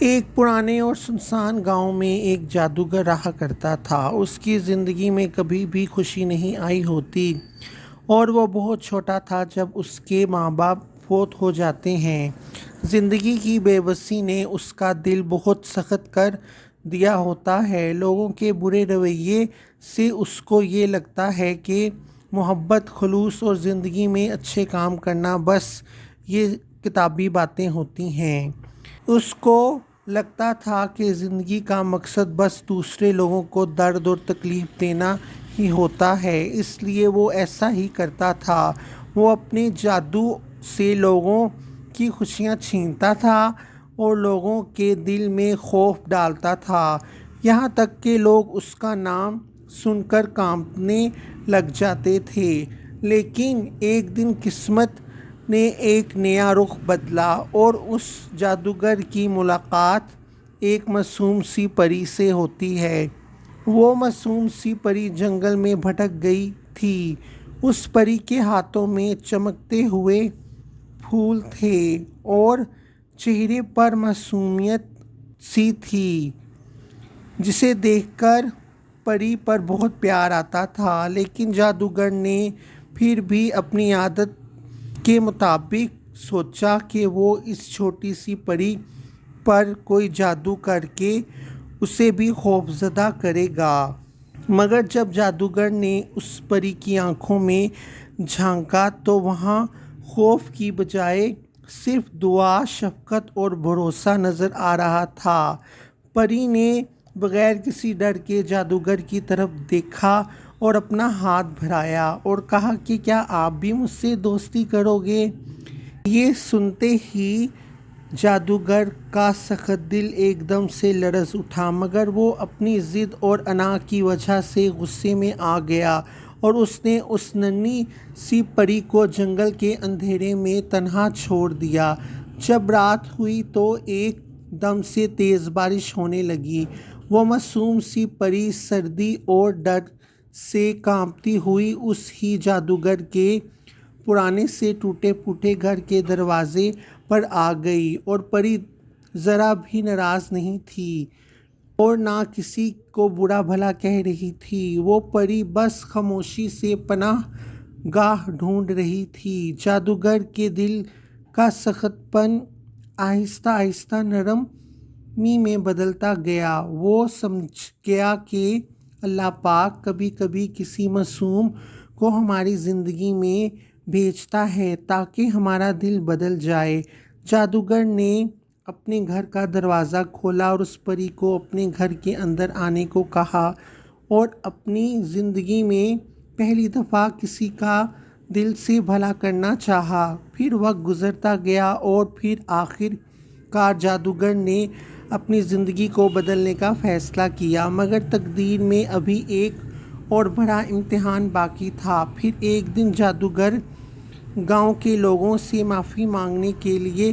ایک پرانے اور سنسان گاؤں میں ایک جادوگر رہا کرتا تھا۔ اس کی زندگی میں کبھی بھی خوشی نہیں آئی ہوتی اور وہ بہت چھوٹا تھا جب اس کے ماں باپ فوت ہو جاتے ہیں۔ زندگی کی بے بسی نے اس کا دل بہت سخت کر دیا ہوتا ہے۔ لوگوں کے برے رویے سے اس کو یہ لگتا ہے کہ محبت، خلوص اور زندگی میں اچھے کام کرنا بس یہ کتابی باتیں ہوتی ہیں۔ اس کو لگتا تھا کہ زندگی کا مقصد بس دوسرے لوگوں کو درد اور تکلیف دینا ہی ہوتا ہے، اس لیے وہ ایسا ہی کرتا تھا۔ وہ اپنے جادو سے لوگوں کی خوشیاں چھینتا تھا اور لوگوں کے دل میں خوف ڈالتا تھا، یہاں تک کہ لوگ اس کا نام سن کر کانپنے لگ جاتے تھے۔ لیکن ایک دن قسمت نے ایک نیا رخ بدلا اور اس جادوگر کی ملاقات ایک معصوم سی پری سے ہوتی ہے۔ وہ معصوم سی پری جنگل میں بھٹک گئی تھی۔ اس پری کے ہاتھوں میں چمکتے ہوئے پھول تھے اور چہرے پر معصومیت سی تھی، جسے دیکھ کر پری پر بہت پیار آتا تھا۔ لیکن جادوگر نے پھر بھی اپنی عادت کے مطابق سوچا کہ وہ اس چھوٹی سی پری پر کوئی جادو کر کے اسے بھی خوفزدہ کرے گا۔ مگر جب جادوگر نے اس پری کی آنکھوں میں جھانکا تو وہاں خوف کی بجائے صرف دعا، شفقت اور بھروسہ نظر آ رہا تھا۔ پری نے بغیر کسی ڈر کے جادوگر کی طرف دیکھا اور اپنا ہاتھ بڑھایا اور کہا کہ کیا آپ بھی مجھ سے دوستی کرو گے؟ یہ سنتے ہی جادوگر کا سخت دل ایک دم سے لرز اٹھا، مگر وہ اپنی ضد اور انا کی وجہ سے غصے میں آ گیا اور اس نے اس ننھی سی پری کو جنگل کے اندھیرے میں تنہا چھوڑ دیا۔ جب رات ہوئی تو ایک دم سے تیز بارش ہونے لگی۔ وہ معصوم سی پری سردی اور ڈر سے کانپتی ہوئی اس ہی جادوگر کے پرانے سے ٹوٹے پھوٹے گھر کے دروازے پر آ گئی، اور پری ذرا بھی ناراض نہیں تھی اور نہ کسی کو برا بھلا کہہ رہی تھی۔ وہ پری بس خاموشی سے پناہ گاہ ڈھونڈ رہی تھی۔ جادوگر کے دل کا سخت پن آہستہ آہستہ نرمی میں بدلتا گیا۔ وہ سمجھ گیا کہ اللہ پاک کبھی کبھی کسی معصوم کو ہماری زندگی میں بھیجتا ہے تاکہ ہمارا دل بدل جائے۔ جادوگر نے اپنے گھر کا دروازہ کھولا اور اس پری کو اپنے گھر کے اندر آنے کو کہا، اور اپنی زندگی میں پہلی دفعہ کسی کا دل سے بھلا کرنا چاہا۔ پھر وقت گزرتا گیا اور پھر آخر کار جادوگر نے اپنی زندگی کو بدلنے کا فیصلہ کیا، مگر تقدیر میں ابھی ایک اور بڑا امتحان باقی تھا۔ پھر ایک دن جادوگر گاؤں کے لوگوں سے معافی مانگنے کے لیے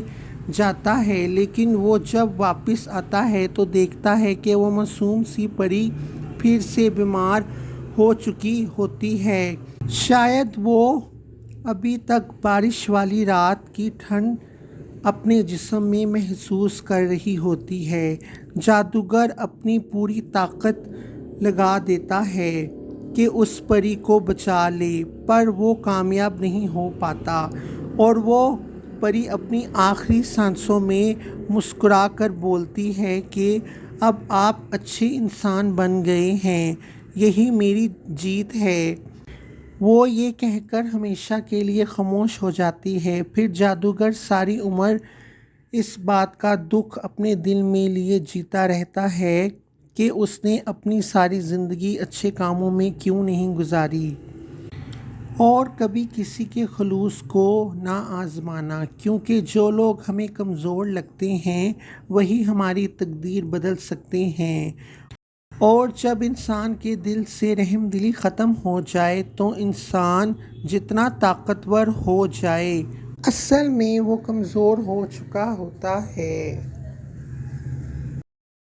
جاتا ہے، لیکن وہ جب واپس آتا ہے تو دیکھتا ہے کہ وہ معصوم سی پری پھر سے بیمار ہو چکی ہوتی ہے۔ شاید وہ ابھی تک بارش والی رات کی ٹھنڈ اپنے جسم میں محسوس کر رہی ہوتی ہے۔ جادوگر اپنی پوری طاقت لگا دیتا ہے کہ اس پری کو بچا لے، پر وہ کامیاب نہیں ہو پاتا، اور وہ پری اپنی آخری سانسوں میں مسکرا کر بولتی ہے کہ اب آپ اچھے انسان بن گئے ہیں، یہی میری جیت ہے۔ وہ یہ کہہ کر ہمیشہ کے لیے خاموش ہو جاتی ہے۔ پھر جادوگر ساری عمر اس بات کا دکھ اپنے دل میں لیے جیتا رہتا ہے کہ اس نے اپنی ساری زندگی اچھے کاموں میں کیوں نہیں گزاری اور کبھی کسی کے خلوص کو نہ آزمانا، کیونکہ جو لوگ ہمیں کمزور لگتے ہیں وہی ہماری تقدیر بدل سکتے ہیں، اور جب انسان کے دل سے رحم دلی ختم ہو جائے تو انسان جتنا طاقتور ہو جائے، اصل میں وہ کمزور ہو چکا ہوتا ہے۔